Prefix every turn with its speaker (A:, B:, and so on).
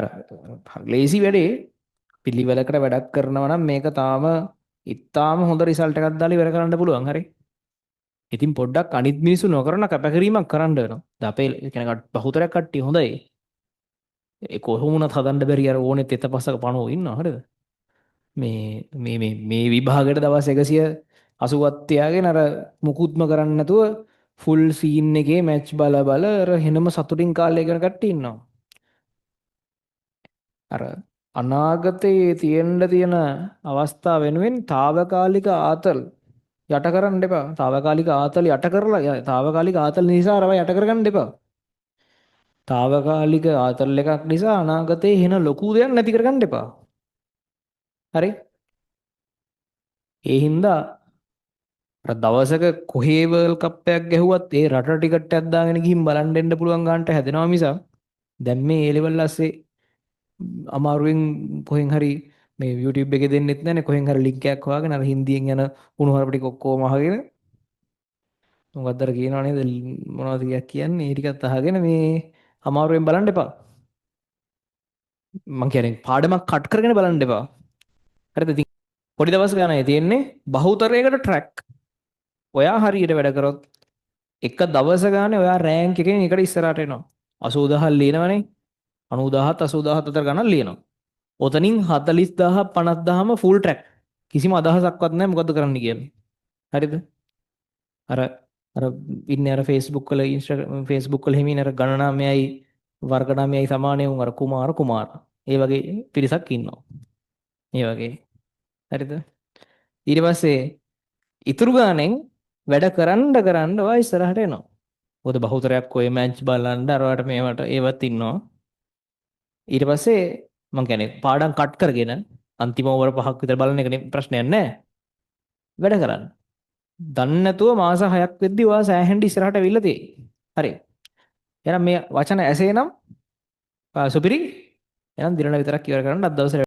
A: අර ලේසි වැඩේ පිළිවෙලකට වැඩක් කරනවා නම් මේක තාම ඉතාම හොඳ රිසල්ට් එකක් දාලා ඉවර කරන්න පුළුවන්. හරි. ඉතින් පොඩ්ඩක් අනිත් මිනිස්සු නොකරන කැපකිරීමක් කරන්න වෙනවා. දැන් අපේ කෙනෙක් බහුතරයක් කට්ටිය හොඳයි. ඒ කොහොම වුණත් හදන්න බැරි අර ඕනේ තෙත පස්සක පණුවෝ ඉන්නවා. හරිද? මේ විභාගයට දවස් 180ක් තියාගෙන අර මුකුත්ම කරන්නේ නැතුව ෆුල් සීන් එකේ මැච් බල බල අර හෙනම සතුටින් කාලය ගෙන කට්ටිය ඉන්නවා. අර අනාගතයේ තියෙන අවස්ථා වෙනුවෙන් తాවකාලික ආතල් යට කරන්න එපා. తాවකාලික ආතල් යට කරලා తాවකාලික ආතල් නිසා අරව යට කරගන්න එපා. తాවකාලික ආතල් එකක් නිසා අනාගතේ වෙන ලොකු දෙයක් නැති කරගන්න එපා. හරි? ඒ හින්දා අර දවසක කොහේ වර්ල්ඩ් කප් එකක් ගැහුවත් ඒ රට ටිකට් එකක් දාගෙන ගිහින් බලන්න එන්න පුළුවන් ගන්නට හැදෙනවා මිසක් දැන් මේ ඒ ලෙවල් ඇස්සේ අමාරුවෙන් කොහෙන් හරි මේ YouTube එකේ දෙන්නෙත් නැනේ කොහෙන් හරි ලින්ක් එකක් හොයාගෙන අර හින්දියෙන් යන උණුහරුප ටික ඔක්කොම අහගෙන මොකක්ද අර කියනවා නේද මොනවද කියන්නේ ඒ ටිකත් අහගෙන මේ අමාරුවෙන් බලන්න එපා මං කියන්නේ පාඩමක් කට් කරගෙන බලන්න එපා හරිද ඉතින් පොඩි දවස් ගානයි තියෙන්නේ බහුතරයකට ට්‍රැක් ඔයා හරියට වැඩ කරොත් එක දවස ගානේ ඔයා රෑන්ක් එකෙන් එකට ඉස්සරහට එනවා 80000 ලියනවනේ 90000 80000 අතර ගණන් ලියනවා ඔතනින් 40000 50000ම ෆුල් ට්‍රැක් කිසිම අදහසක්වත් නැහැ මොකද්ද කරන්න කියලා හරිද අර අර ඉන්නේ අර Facebook වල Instagram Facebook වල හිමින් අර ගණනාමයයි වර්ගනාමයයි සමානයි උන් අර කුමාර ඒ වගේ පිරිසක් ඉන්නවා ඒ වගේ හරිද ඊට පස්සේ ඉතුරු ගානෙන් වැඩ කරන්න ඔයා ඉස්සරහට එනවා මොකද බහුතරයක් ඔය මැච් බලන්න අරවට මේවට ඒවත් ඉන්නවා ඊට පස්සේ මං කියන්නේ පාඩම් කට් කරගෙන අන්තිම ඕවර 5ක් විතර බලන එක ප්‍රශ්නයක් නැහැ වැඩ කරන්න දන්නේ නැතුව මාස 6ක් වෙද්දි ඔයා සෑහෙන්න ඉස්සරහට අවිල්ල තියෙයි හරි එහෙනම් මේ වචන ඇසේනම් සුපිරි එහෙනම් දිනන විතරක් ඉවර කරන්න අද දවසේ